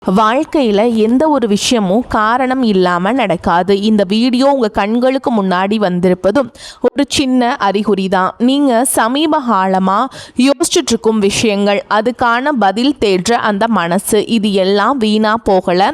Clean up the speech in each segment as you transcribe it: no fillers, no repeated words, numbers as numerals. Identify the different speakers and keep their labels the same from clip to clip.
Speaker 1: வாழ்க்கையில் எந்த ஒரு விஷயமும் காரணம் இல்லாமல் நடக்காது. இந்த வீடியோ உங்கள் கண்களுக்கு முன்னாடி வந்திருப்பதும் ஒரு சின்ன அறிகுறி தான். நீங்கள் சமீப காலமாக யோசிச்சுட்ருக்கும் விஷயங்கள், அதுக்கான பதில் தேடுற அந்த மனசு, இது எல்லாம் வீணாக போகலை.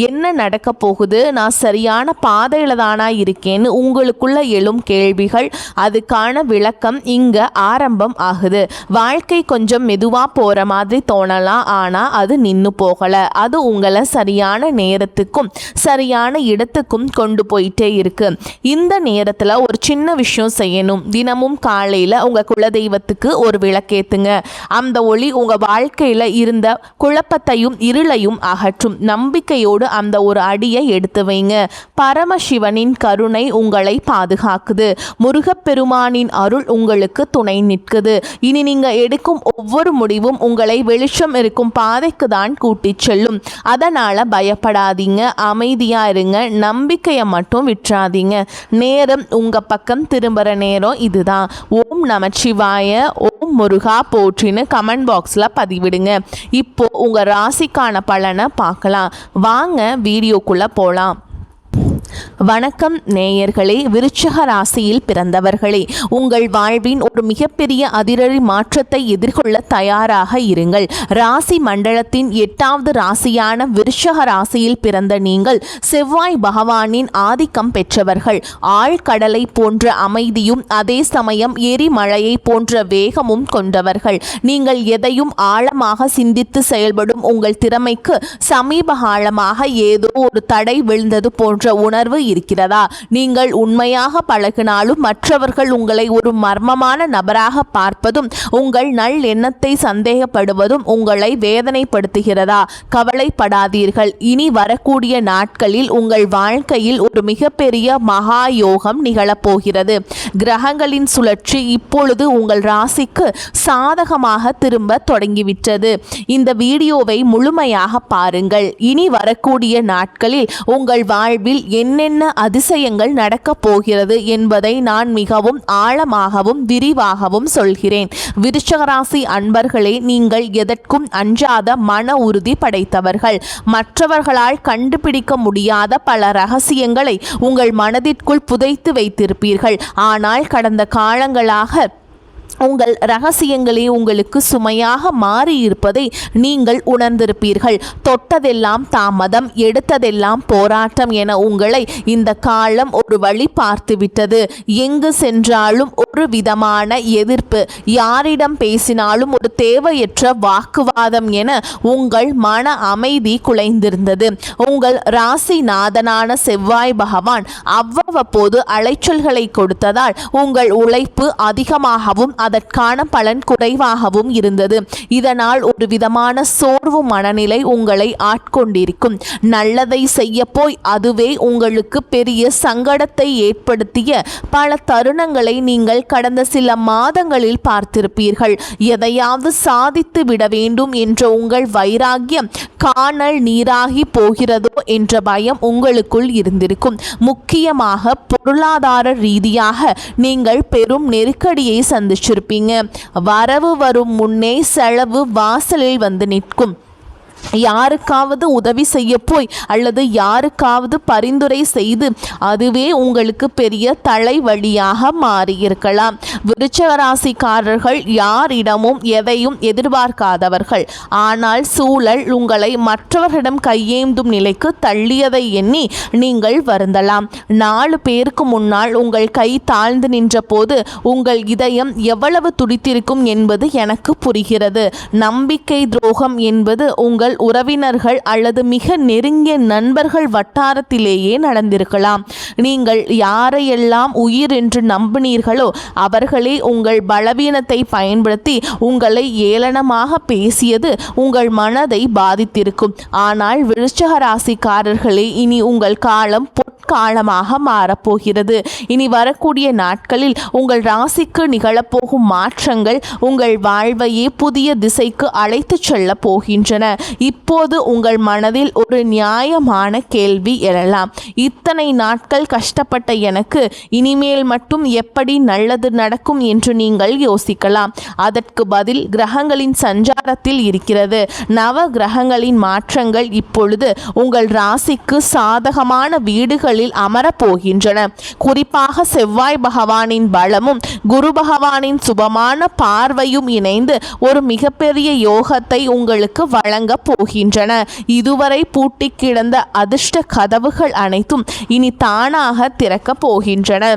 Speaker 1: என்ன நடக்க போகுது, நான் சரியான பாதையில் தானா இருக்கேன்னு உங்களுக்குள்ள எழும் கேள்விகள், அதுக்கான விளக்கம் இங்கே ஆரம்பம் ஆகுது. வாழ்க்கை கொஞ்சம் மெதுவாக போகிற மாதிரி தோணலாம், ஆனால் அது நின்று போகலை. அது உங்களை சரியான நேரத்துக்கும் சரியான இடத்துக்கும் கொண்டு போயிட்டே இருக்கு. இந்த நேரத்தில் ஒரு சின்ன விஷயம் செய்யணும். தினமும் காலையில் உங்கள் குலதெய்வத்துக்கு ஒரு விளக்கேத்துங்க. அந்த ஒளி உங்கள் வாழ்க்கையில் இருந்த குழப்பத்தையும் இருளையும் அகற்றும். நம்பிக்கையோடு அந்த ஒரு அடியை எடுத்து வைங்க. பரமசிவனின் கருணை உங்களை பாதுகாக்குது. முருகப்பெருமானின் அருள் உங்களுக்கு துணை நிற்குது. இனி நீங்கள் எடுக்கும் ஒவ்வொரு முடிவும் உங்களை வெளிச்சம் இருக்கும் பாதைக்கு தான் கூட்டிச் செல்லும். அதனால் பயப்படாதீங்க, அமைதியாக இருங்க, நம்பிக்கையை மட்டும் விட்டுறாதீங்க. நேரம் உங்கள் பக்கம் திரும்புகிற நேரம் இதுதான். ஓம் நமச்சிவாய, ஓம் முருகா போற்றின்னு கமெண்ட் பாக்ஸில் பதிவிடுங்க. இப்போ உங்கள் ராசிக்கான பலனை பார்க்கலாம். வாங்க வீடியோக்குள்ளே போகலாம். வணக்கம் நேயர்களே, விருச்சிக ராசியில் பிறந்தவர்களே, உங்கள் வாழ்வின் ஒரு மிகப்பெரிய அதிரடி மாற்றத்தை எதிர்கொள்ள தயாராக இருங்கள். ராசி மண்டலத்தின் 8வது ராசியான விருச்சிக ராசியில் பிறந்த நீங்கள் செவ்வாய் பகவானின் ஆதிக்கம் பெற்றவர்கள். ஆழ்கடலை போன்ற அமைதியும் அதே சமயம் எரிமழையை போன்ற வேகமும் கொண்டவர்கள். நீங்கள் எதையும் ஆழமாக சிந்தித்து செயல்படும் உங்கள் திறமைக்கு சமீப காலமாக ஏதோ ஒரு தடை விழுந்தது போன்ற உணர்வு இருக்கிறதா? நீங்கள் உண்மையாக பழகினாலும் மற்றவர்கள் உங்களை ஒரு மர்மமான நபராக பார்ப்பதும் உங்கள் நல் எண்ணத்தை சந்தேகப்படுவதும் உங்களை வேதனைப்படுத்துகிறதா? கவலைப்படாதீர்கள். இனி வரக்கூடிய நாட்களில் உங்கள் வாழ்க்கையில் ஒரு மிகப்பெரிய மகா யோகம் நிகழப்போகிறது. கிரகங்களின் சுழற்சி இப்பொழுது உங்கள் ராசிக்கு சாதகமாக திரும்ப தொடங்கிவிட்டது. இந்த வீடியோவை முழுமையாக பாருங்கள். இனி வரக்கூடிய நாட்களில் உங்கள் வாழ்வில் என்னென்ன அதிசயங்கள் நடக்கப் போகிறது என்பதை நான் மிகவும் ஆழமாகவும் விரிவாகவும் சொல்கிறேன். விருச்சிக ராசி அன்பர்களே, நீங்கள் எதற்கும் அஞ்சாத மன உறுதி படைத்தவர்கள். மற்றவர்களால் கண்டுபிடிக்க முடியாத பல ரகசியங்களை உங்கள் மனதிற்குள் புதைத்து வைத்திருப்பீர்கள். ஆனால் கடந்த காலங்களாக உங்கள் ரகசியங்களே உங்களுக்கு சுமையாக மாறி இருப்பதை நீங்கள் உணர்ந்திருப்பீர்கள். தொட்டதெல்லாம் தாமதம், எடுத்ததெல்லாம் போராட்டம் என உங்களை இந்த காலம் ஒரு வழி பார்த்துவிட்டது. எங்கு சென்றாலும் ஒரு விதமான எதிர்ப்பு, யாரிடம் பேசினாலும் ஒரு தேவையற்ற வாக்குவாதம் என உங்கள் மன அமைதி குலைந்திருந்தது. உங்கள் ராசிநாதனான செவ்வாய் பகவான் அவ்வப்போது அலைச்சல்களை கொடுத்ததால் உங்கள் உழைப்பு அதிகமாகவும் அதற்கான பலன் குறைவாகவும் இருந்தது. இதனால் ஒரு விதமான சோர்வு மனநிலை உங்களை ஆட்கொண்டிருக்கும். நல்லதை செய்ய போய் அதுவே உங்களுக்கு பெரிய சங்கடத்தை ஏற்படுத்திய பல தருணங்களை நீங்கள் கடந்த சில மாதங்களில் பார்த்திருப்பீர்கள். எதையாவது சாதித்து விட வேண்டும் என்ற உங்கள் வைராகியம் காணல் நீராகி போகிறதோ என்ற பயம் உங்களுக்குள் இருந்திருக்கும். முக்கியமாக பொருளாதார ரீதியாக நீங்கள் பெரும் நெருக்கடியை சந்திச்சிருப்பீங்க. வரவு வரும் முன்னே செலவு வாசலில் வந்து நிற்கும். யாருக்காவது உதவி செய்ய போய் அல்லது யாருக்காவது பரிந்துரை செய்து அதுவே உங்களுக்கு பெரிய தலைவலியாக மாறியிருக்கலாம். விருச்சிக ராசிக்காரர்கள் யாரிடமும் எதையும் எதிர்பார்க்காதவர்கள். ஆனால் சூழல் உங்களை மற்றவர்களிடம் கையேந்தும் நிலைக்கு தள்ளியதை எண்ணி நீங்கள் வருந்தலாம். 4 பேருக்கு முன்னால் உங்கள் கை தாழ்ந்து நின்ற போது உங்கள் இதயம் எவ்வளவு துடித்திருக்கும் என்பது எனக்கு புரிகிறது. நம்பிக்கை துரோகம் என்பது உங்கள் உறவினர்கள் அல்லது மிக நெருங்கிய நண்பர்கள் வட்டாரத்திலேயே நடந்திருக்கலாம். நீங்கள் யாரையெல்லாம் உயிர் என்று நம்பினீர்களோ அவர்களே உங்கள் பலவீனத்தை பயன்படுத்தி உங்களை ஏளனமாக பேசியது உங்கள் மனதை பாதித்திருக்கும். ஆனால் விருச்சிக ராசிக்காரர்களே, இனி உங்கள் காலம் பொற்காலமாக மாறப்போகிறது. இனி வரக்கூடிய நாட்களில் உங்கள் ராசிக்கு நிகழப்போகும் மாற்றங்கள் உங்கள் வாழ்வையே புதிய திசைக்கு அழைத்து செல்ல போகின்றன. இப்போது உங்கள் மனதில் ஒரு நியாயமான கேள்வி எழலாம். இத்தனை நாட்கள் கஷ்டப்பட்ட எனக்கு இனிமேல் மட்டும் எப்படி நல்லது நடக்கும் என்று நீங்கள் யோசிக்கலாம். அதற்கு பதில் கிரகங்களின் சஞ்சாரத்தில் இருக்கிறது. நவ கிரகங்களின் மாற்றங்கள் இப்பொழுது உங்கள் ராசிக்கு சாதகமான வீடுகளில் அமரப்போகின்றன. குறிப்பாக செவ்வாய் பகவானின் பலமும் குரு பகவானின் சுபமான பார்வையும் இணைந்து ஒரு மிகப்பெரிய யோகத்தை உங்களுக்கு வழங்க போகின்றன. இதுவரை பூட்டி கிடந்த அதிர்ஷ்ட கதவுகள் அனைத்தும் இனி தானாக திறக்கப் போகின்றன.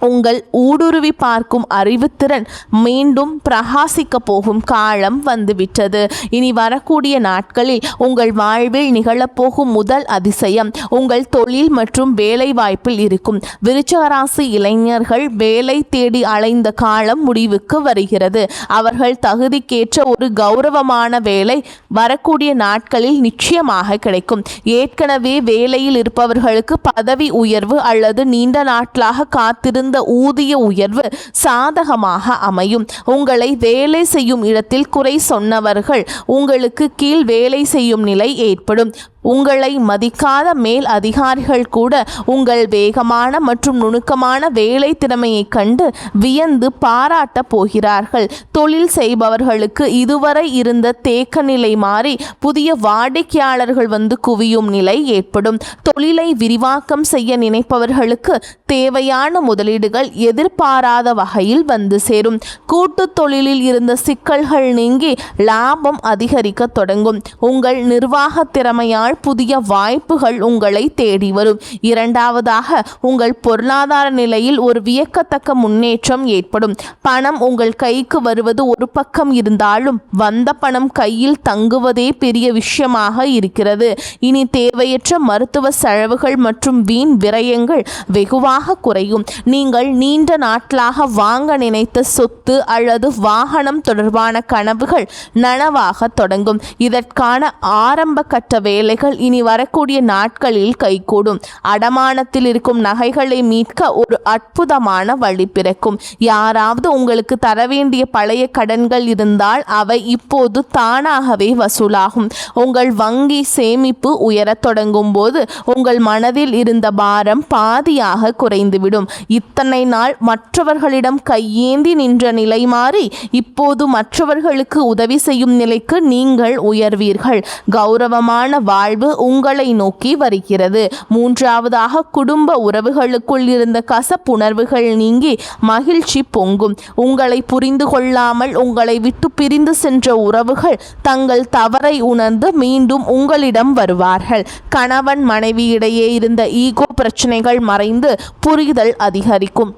Speaker 1: உங்கள் ஊடுருவி பார்க்கும் அறிவுத்திறன் மீண்டும் பிரகாசிக்க போகும் காலம் வந்துவிட்டது. இனி வரக்கூடிய நாட்களில் உங்கள் வாழ்வில் நிகழப்போகும் முதல் அதிசயம் உங்கள் தொழில் மற்றும் வேலை வாய்ப்பில் இருக்கும். விருச்சிக ராசி இளைஞர்கள் வேலை தேடி அலைந்த காலம் முடிவுக்கு வருகிறது. அவர்கள் தகுதிக்கேற்ற ஒரு கௌரவமான வேலை வரக்கூடிய நாட்களில் நிச்சயமாக கிடைக்கும். ஏற்கனவே வேலையில் இருப்பவர்களுக்கு பதவி உயர்வு அல்லது நீண்ட நாட்களாக காத்திருந்த ஊதிய உயர்வு சாதகமாக அமையும். உங்களை வேலை செய்யும் இடத்தில் குறை சொன்னவர்கள் உங்களுக்கு கீழ் வேலை செய்யும் நிலை ஏற்படும். உங்களை மதிக்காத மேல் அதிகாரிகள் கூட உங்கள் வேகமான மற்றும் நுணுக்கமான வேலை திறமையை கண்டு வியந்து பாராட்ட போகிறார்கள். தொழில் செய்பவர்களுக்கு இதுவரை இருந்த தேக்க நிலை மாறி புதிய வாடிக்கையாளர்கள் வந்து குவியும் நிலை ஏற்படும். தொழிலை விரிவாக்கம் செய்ய நினைப்பவர்களுக்கு தேவையான முதலீடுகள் எதிர்பாராத வகையில் வந்து சேரும். கூட்டு தொழிலில் இருந்த சிக்கல்கள் நீங்கி லாபம் அதிகரிக்க தொடங்கும். உங்கள் நிர்வாக திறமையால் புதிய வாய்ப்புகள் உங்களை தேடி வரும். இரண்டாவதாக, உங்கள் பொருளாதார நிலையில் ஒரு வியக்கத்தக்க முன்னேற்றம் ஏற்படும். பணம் உங்கள் கைக்கு வருவது ஒரு பக்கம் இருந்தாலும் வந்த பணம் கையில் தங்குவதே பெரிய விஷயமாக இருக்கிறது. இனி தேவையற்ற மருத்துவ செலவுகள் மற்றும் வீண் விரயங்கள் வெகுவாக குறையும். நீங்கள் நீண்ட நாட்களாக வாங்க நினைத்த சொத்து அல்லது வாகனம் தொடர்பான கனவுகள் நனவாக தொடங்கும். இதற்கான ஆரம்ப கட்ட வேலைகள் இனி வரக்கூடிய நாட்களில் கைகூடும். அடமானத்தில் இருக்கும் நகைகளை மீட்க ஒரு அற்புதமான வழி பிறக்கும். யாராவது உங்களுக்கு தர வேண்டிய பழைய கடன்கள் இருந்தால் அவை இப்போது தானாகவே வசூலாகும். உங்கள் வங்கி சேமிப்பு உயரத் தொடங்கும் போது உங்கள் மனதில் இருந்த பாரம் பாதியாக குறைந்துவிடும். இத்தனை நாள் மற்றவர்களிடம் கையேந்தி நின்ற நிலை மாறி இப்போது மற்றவர்களுக்கு உதவி செய்யும் நிலைக்கு நீங்கள் உயர்வீர்கள். கௌரவமான வாழ்வு உங்களை நோக்கி வருகிறது. மூன்றாவதாக, குடும்ப உறவுகளுக்குள் இருந்த கசப்புணர்வுகள் நீங்கி மகிழ்ச்சி பொங்கும். உங்களை புரிந்து கொள்ளாமல் உங்களை விட்டு பிரிந்து சென்ற உறவுகள் தங்கள் தவறை உணர்ந்து மீண்டும் உங்களிடம் வருவார்கள். கணவன் மனைவி இடையே இருந்த ஈகோ பிரச்சனைகள் மறைந்து புரிதல் அதிகரிக்கும்.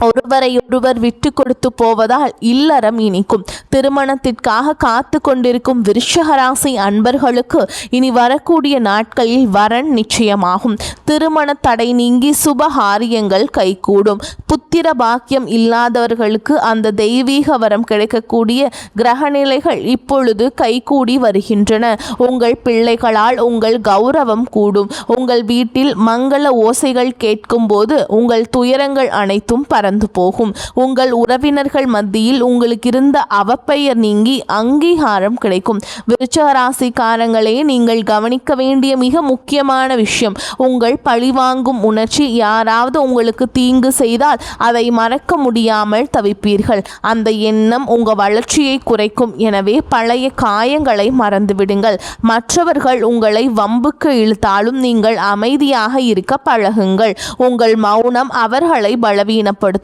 Speaker 1: ஒருவரையொருவர் விட்டு கொடுத்து போவதால் இல்லறம் இனிக்கும். திருமணத்திற்காக காத்து கொண்டிருக்கும் விருச்சிக ராசி அன்பர்களுக்கு இனி வரக்கூடிய நாட்களில் வரன் நிச்சயமாகும். திருமண தடை நீங்கி சுபகாரியங்கள் கைகூடும். புத்திர பாக்கியம் இல்லாதவர்களுக்கு அந்த தெய்வீக வரம் கிடைக்கக்கூடிய கிரகநிலைகள் இப்பொழுது கைகூடி வருகின்றன. உங்கள் பிள்ளைகளால் உங்கள் கௌரவம் கூடும். உங்கள் வீட்டில் மங்கள ஓசைகள் கேட்கும் போது உங்கள் துயரங்கள் அனைத்தும் பறந்து போகும். உங்கள் உறவினர்கள் மத்தியில் உங்களுக்கு இருந்த அவப்பெயர் நீங்கி அங்கீகாரம் கிடைக்கும். விருச்சிக ராசிக்காரங்களே, நீங்கள் கவனிக்க வேண்டிய மிக முக்கியமான விஷயம் உங்கள் பழிவாங்கும் உணர்ச்சி. யாராவது உங்களுக்கு தீங்கு செய்தால் அதை மறக்க முடியாமல் தவிப்பீர்கள். அந்த எண்ணம் உங்கள் வளர்ச்சியை குறைக்கும். எனவே பழைய காயங்களை மறந்துவிடுங்கள். மற்றவர்கள் உங்களை வம்புக்கு இழுத்தாலும் நீங்கள் அமைதியாக இருக்க பழகுங்கள். உங்கள் மௌனம் அவர்களை பலவீனப்படுத்தும்.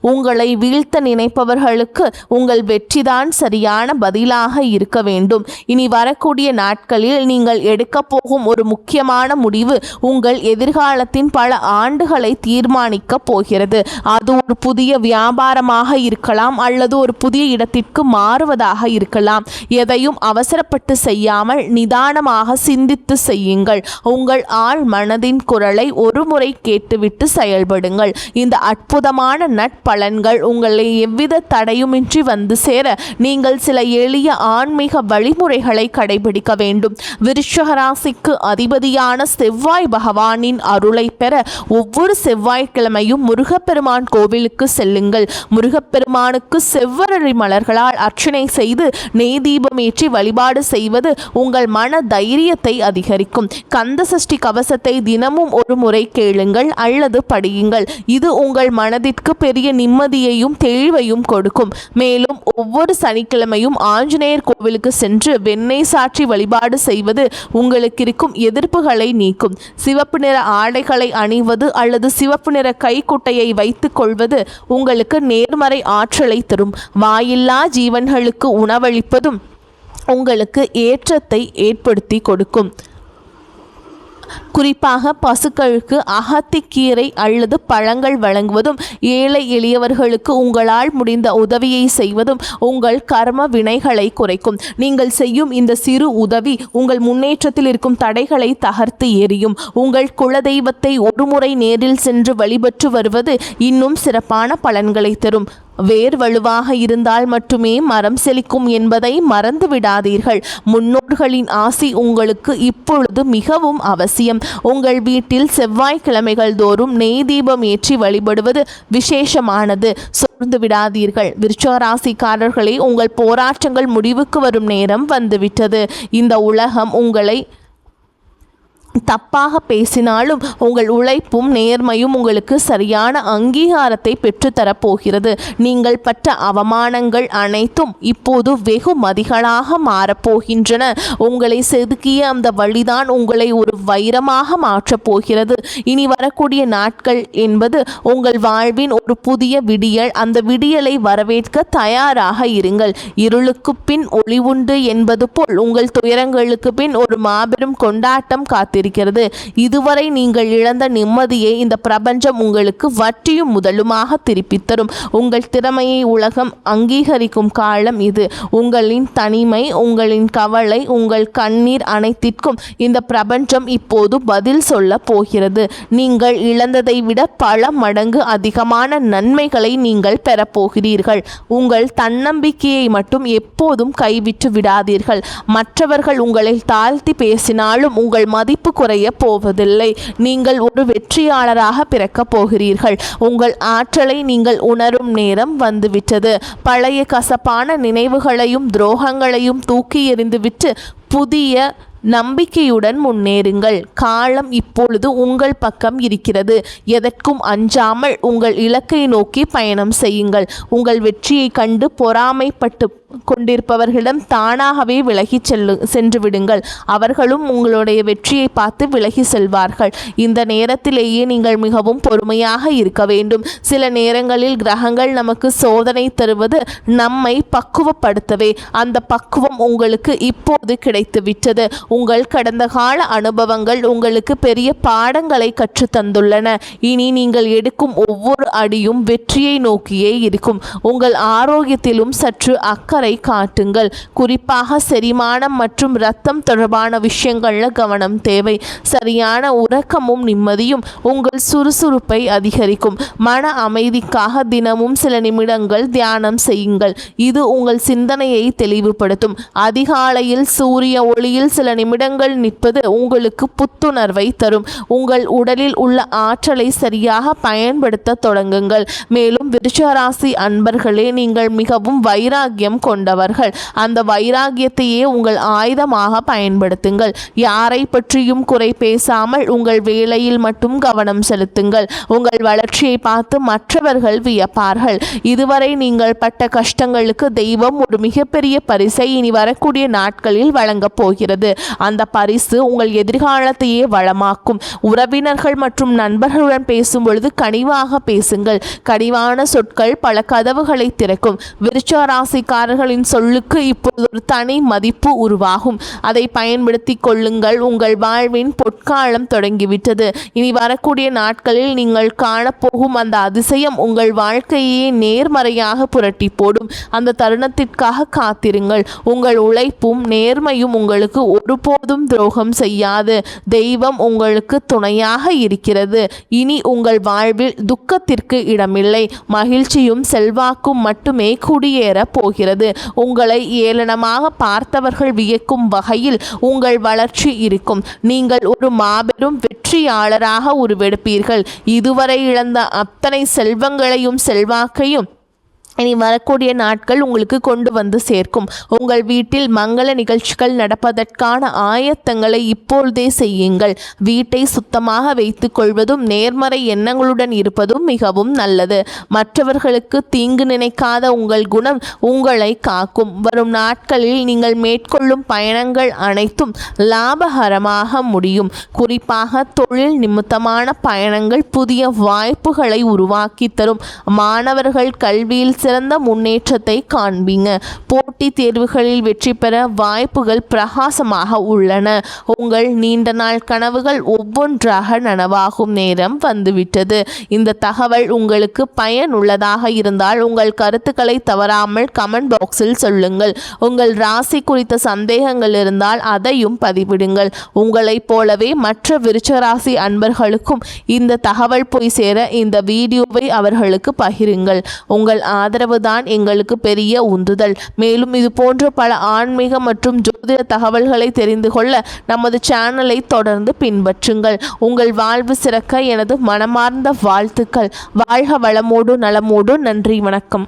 Speaker 1: உங்களை வீழ்த்த நினைப்பவர்களுக்கு உங்கள் வெற்றிதான் சரியான பதிலாக இருக்க வேண்டும். இனி வரக்கூடிய நாட்களில் நீங்கள் எடுக்க போகும் ஒரு முக்கியமான முடிவு உங்கள் எதிர்காலத்தின் பல ஆண்டுகளை தீர்மானிக்க போகிறது. அது ஒரு புதிய வியாபாரமாக இருக்கலாம் அல்லது ஒரு புதிய இடத்திற்கு மாறுவதாக இருக்கலாம். எதையும் அவசரப்பட்டு செய்யாமல் நிதானமாக சிந்தித்து செய்யுங்கள். உங்கள் ஆழ் மனதின் குரலை ஒரு முறை கேட்டுவிட்டு செயல்படுங்கள். இந்த அற்புதமான நட்பலன்கள் உங்களை எவ்வித தடையுமின்றி வந்து சேர நீங்கள் சில எளிய ஆன்மீக வழிமுறைகளை கடைபிடிக்க வேண்டும். விருச்சிக ராசிக்கு அதிபதியான செவ்வாய் பகவானின் அருளை பெற ஒவ்வொரு செவ்வாய்க்கிழமையும் முருகப்பெருமான் கோவிலுக்கு செல்லுங்கள். முருகப்பெருமானுக்கு செவ்வரளி மலர்களால் அர்ச்சனை செய்து நெய் தீபம் ஏற்றி வழிபாடு செய்வது உங்கள் மன தைரியத்தை அதிகரிக்கும். கந்த சஷ்டி கவசத்தை தினமும் ஒரு முறை கேளுங்கள் அல்லது படியுங்கள். இது உங்கள் மனதிற்கு பெரிய நிம்மதியையும் தெளிவையும் கொடுக்கும். மேலும் ஒவ்வொரு சனிக்கிழமையும் ஆஞ்சநேயர் கோவிலுக்கு சென்று வெண்ணெய் சாற்றி வழிபாடு செய்வது உங்களுக்கு இருக்கும் எதிர்ப்புகளை நீக்கும். சிவப்பு நிற ஆடைகளை அணிவது அல்லது சிவப்பு நிற கைக்குட்டையை வைத்துக் கொள்வது உங்களுக்கு நேர்மறை ஆற்றலை தரும். வாயில்லா ஜீவன்களுக்கு உணவளிப்பதும் உங்களுக்கு ஏற்றத்தை ஏற்படுத்தி கொடுக்கும். குறிப்பாக பசுக்களுக்கு அகத்திக்கீரை அல்லது பழங்கள் வழங்குவதும் ஏழை எளியவர்களுக்கு உங்களால் முடிந்த உதவியை செய்வதும் உங்கள் கர்ம வினைகளை குறைக்கும். நீங்கள் செய்யும் இந்த சிறு உதவி உங்கள் முன்னேற்றத்தில் இருக்கும் தடைகளை தகர்த்து எறியும். உங்கள் குலதெய்வத்தை ஒருமுறை நேரில் சென்று வழிபட்டு வருவது இன்னும் சிறப்பான பலன்களை தரும். வேர் வலுவாக இருந்தால் மட்டுமே மரம் செழிக்கும் என்பதை மறந்து விடாதீர்கள். முன்னோர்களின் ஆசி உங்களுக்கு இப்பொழுது மிகவும் அவசியம். உங்கள் வீட்டில் செவ்வாய்க்கிழமைகள் தோறும் நெய் தீபம் ஏற்றி வழிபடுவது விசேஷமானது. சோர்ந்து விடாதீர்கள். விருச்சிக ராசிக்காரர்களே, உங்கள் போராட்டங்கள் முடிவுக்கு வரும் நேரம் வந்துவிட்டது. இந்த உலகம் உங்களை தப்பாக பேசினாலும் உங்கள் உழைப்பும் நேர்மையும் உங்களுக்கு சரியான அங்கீகாரத்தை பெற்றுத்தரப் போகிறது. நீங்கள் பட்ட அவமானங்கள் அனைத்தும் இப்போது வெகுமதிகளாக மாறப்போகின்றன. உங்களை செதுக்கிய அந்த வழிதான் உங்களை ஒரு வைரமாக மாற்றப் போகிறது. இனி வரக்கூடிய நாட்கள் என்பது உங்கள் வாழ்வின் ஒரு புதிய விடியல். அந்த விடியலை வரவேற்க தயாராக இருங்கள். இருளுக்கு பின் ஒளி உண்டு என்பது போல் உங்கள் துயரங்களுக்கு பின் ஒரு மாபெரும் கொண்டாட்டம் காத்திருக்கிறது. இதுவரை நீங்கள் இழந்த நிம்மதியை இந்த பிரபஞ்சம் உங்களுக்கு வட்டியும் முதலுமாக திருப்பித் தரும். உங்கள் திறமையை உலகம் அங்கீகரிக்கும் காலம் இது. உங்களின் தனிமை, உங்களின் கவலை, உங்கள் கண்ணீர் அனைத்திற்கும் இந்த பிரபஞ்சம் இப்போது பதில் சொல்ல போகிறது. நீங்கள் இழந்ததை விட பல மடங்கு அதிகமான நன்மைகளை நீங்கள் பெறப்போகிறீர்கள். உங்கள் தன்னம்பிக்கையை மட்டும் எப்போதும் கைவிட்டு விடாதீர்கள். மற்றவர்கள் உங்களை தாழ்த்தி பேசினாலும் உங்கள் மதிப்பு குறைய போவதில்லை. நீங்கள் ஒரு வெற்றியாளராக பிறக்கப் போகிறீர்கள். உங்கள் ஆற்றலை நீங்கள் உணரும் நேரம் வந்துவிட்டது. பழைய கசப்பான நினைவுகளையும் துரோகங்களையும் தூக்கி எறிந்துவிட்டு புதிய நம்பிக்கையுடன் முன்னேறுங்கள். காலம் இப்பொழுது உங்கள் பக்கம் இருக்கிறது. எதற்கும் அஞ்சாமல் உங்கள் இலக்கை நோக்கி பயணம் செய்யுங்கள். உங்கள் வெற்றியை கண்டு பொறாமைப்பட்டு கொண்டிருப்பவர்களிடம் தானாகவே விலகி சென்று விடுங்கள். அவர்களும் உங்களுடைய வெற்றியை பார்த்து விலகி செல்வார்கள். இந்த நேரத்திலேயே நீங்கள் மிகவும் பொறுமையாக இருக்க வேண்டும். சில நேரங்களில் கிரகங்கள் நமக்கு சோதனை தருவது நம்மை பக்குவப்படுத்தவே. அந்த பக்குவம் உங்களுக்கு இப்போது கிடைத்துவிட்டது. உங்கள் கடந்த கால அனுபவங்கள் உங்களுக்கு பெரிய பாடங்களை கற்றுத்தந்துள்ளன. இனி நீங்கள் எடுக்கும் ஒவ்வொரு அடியும் வெற்றியை நோக்கியே இருக்கும். உங்கள் ஆரோக்கியத்திலும் சற்று அக்கறை காட்டுங்கள். குறிப்பாக செரிமானம் மற்றும் இரத்தம் தொடர்பான விஷயங்கள்ல கவனம் தேவை. சரியான உறக்கமும் நிம்மதியும் உங்கள் சுறுசுறுப்பை அதிகரிக்கும். மன அமைதிக்காக தினமும் சில நிமிடங்கள் தியானம் செய்யுங்கள். இது உங்கள் சிந்தனையை தெளிவுபடுத்தும். அதிகாலையில் சூரிய ஒளியில் சில நிமிடங்கள் நிற்பது உங்களுக்கு புத்துணர்வை தரும். உங்கள் உடலில் உள்ள ஆற்றலை சரியாக பயன்படுத்த தொடங்குங்கள். மேலும் விருச்சிக ராசி அன்பர்களே, நீங்கள் மிகவும் வைராகியம் கொண்டவர்கள். அந்த வைராகியத்தையே உங்கள் ஆயுதமாக பயன்படுத்துங்கள். யாரை பற்றியும் குறை பேசாமல் உங்கள் வேலையில் மட்டும் கவனம் செலுத்துங்கள். உங்கள் வளர்ச்சியை பார்த்து மற்றவர்கள் வியப்பார்கள். இதுவரை நீங்கள் பட்ட கஷ்டங்களுக்கு தெய்வம் ஒரு மிகப்பெரிய பரிசை இனி வரக்கூடிய நாட்களில் வழங்கப் போகிறது. அந்த பரிசு உங்கள் எதிர்காலத்தையே வளமாக்கும். உறவினர்கள் மற்றும் நண்பர்களுடன் பேசும் பொழுது கனிவாக பேசுங்கள். கனிவான சொற்கள் பல கதவுகளை திறக்கும். விருச்சிக ராசிக்காரர்களின் சொல்லுக்கு இப்போது ஒரு தனி மதிப்பு உருவாகும். அதை பயன்படுத்தி கொள்ளுங்கள். உங்கள் வாழ்வின் பொற்காலம் தொடங்கிவிட்டது. இனி வரக்கூடிய நாட்களில் நீங்கள் காணப்போகும் அந்த அதிசயம் உங்கள் வாழ்க்கையே நேர்மறையாக புரட்டி போடும். அந்த தருணத்திற்காக காத்திருங்கள். உங்கள் உழைப்பும் நேர்மையும் உங்களுக்கு ஒரு ஒருபோதும் துரோகம் செய்யாது. தெய்வம் உங்களுக்கு துணையாக இருக்கிறது. இனி உங்கள் வாழ்வில் துக்கத்திற்கு இடமில்லை. மகிழ்ச்சியும் செல்வாக்கும் மட்டுமே குடியேற போகிறது. உங்களை ஏளனமாக பார்த்தவர்கள் வியக்கும் வகையில் உங்கள் வளர்ச்சி இருக்கும். நீங்கள் ஒரு மாபெரும் வெற்றியாளராக உருவெடுப்பீர்கள். இதுவரை இழந்த அத்தனை செல்வங்களையும் செல்வாக்கையும் இனி வரக்கூடிய நாட்கள் உங்களுக்கு கொண்டு வந்து சேர்க்கும். உங்கள் வீட்டில் மங்கள நிகழ்ச்சிகள் நடப்பதற்கான ஆயத்தங்களை இப்பொழுதே செய்யுங்கள். வீட்டை சுத்தமாக வைத்துக் கொள்வதும் நேர்மறை எண்ணங்களுடன் இருப்பதும் மிகவும் நல்லது. மற்றவர்களுக்கு தீங்கு நினைக்காத உங்கள் குணம் உங்களை காக்கும். வரும் நாட்களில் நீங்கள் மேற்கொள்ளும் பயணங்கள் அனைத்தும் லாபகரமாக முடியும். குறிப்பாக தொழில் நிமித்தமான பயணங்கள் புதிய வாய்ப்புகளை உருவாக்கி தரும். மாணவர்கள் கல்வியில் சிறந்த முன்னேற்றத்தை காண்பீங்க. போட்டித் தேர்வுகளில் வெற்றி பெற வாய்ப்புகள் பிரகாசமாக உள்ளன. உங்கள் நீண்ட நாள் கனவுகள் ஒவ்வொன்றாக நனவாகும் நேரம் வந்துவிட்டது. இந்த தகவல் உங்களுக்கு பயனுள்ளதாக இருந்தால் உங்கள் கருத்துக்களை தவறாமல் கமெண்ட் பாக்ஸில் சொல்லுங்கள். உங்கள் ராசி குறித்த சந்தேகங்கள் இருந்தால் அதையும் பதிவிடுங்கள். உங்களைப் போலவே மற்ற விருச்சிக ராசி அன்பர்களுக்கும் இந்த தகவல் போய் சேர இந்த வீடியோவை அவர்களுக்கு பகிருங்கள். உங்கள் ஆதரவுதான் எங்களுக்கு பெரிய உந்துதல். மேலும் இது போன்ற பல ஆன்மீக மற்றும் ஜோதிட தகவல்களை தெரிந்து கொள்ள நமது சேனலை தொடர்ந்து பின்பற்றுங்கள். உங்கள் வாழ்வு சிறக்க எனது மனமார்ந்த வாழ்த்துக்கள். வாழ்க வளமோடு நலமோடு. நன்றி, வணக்கம்.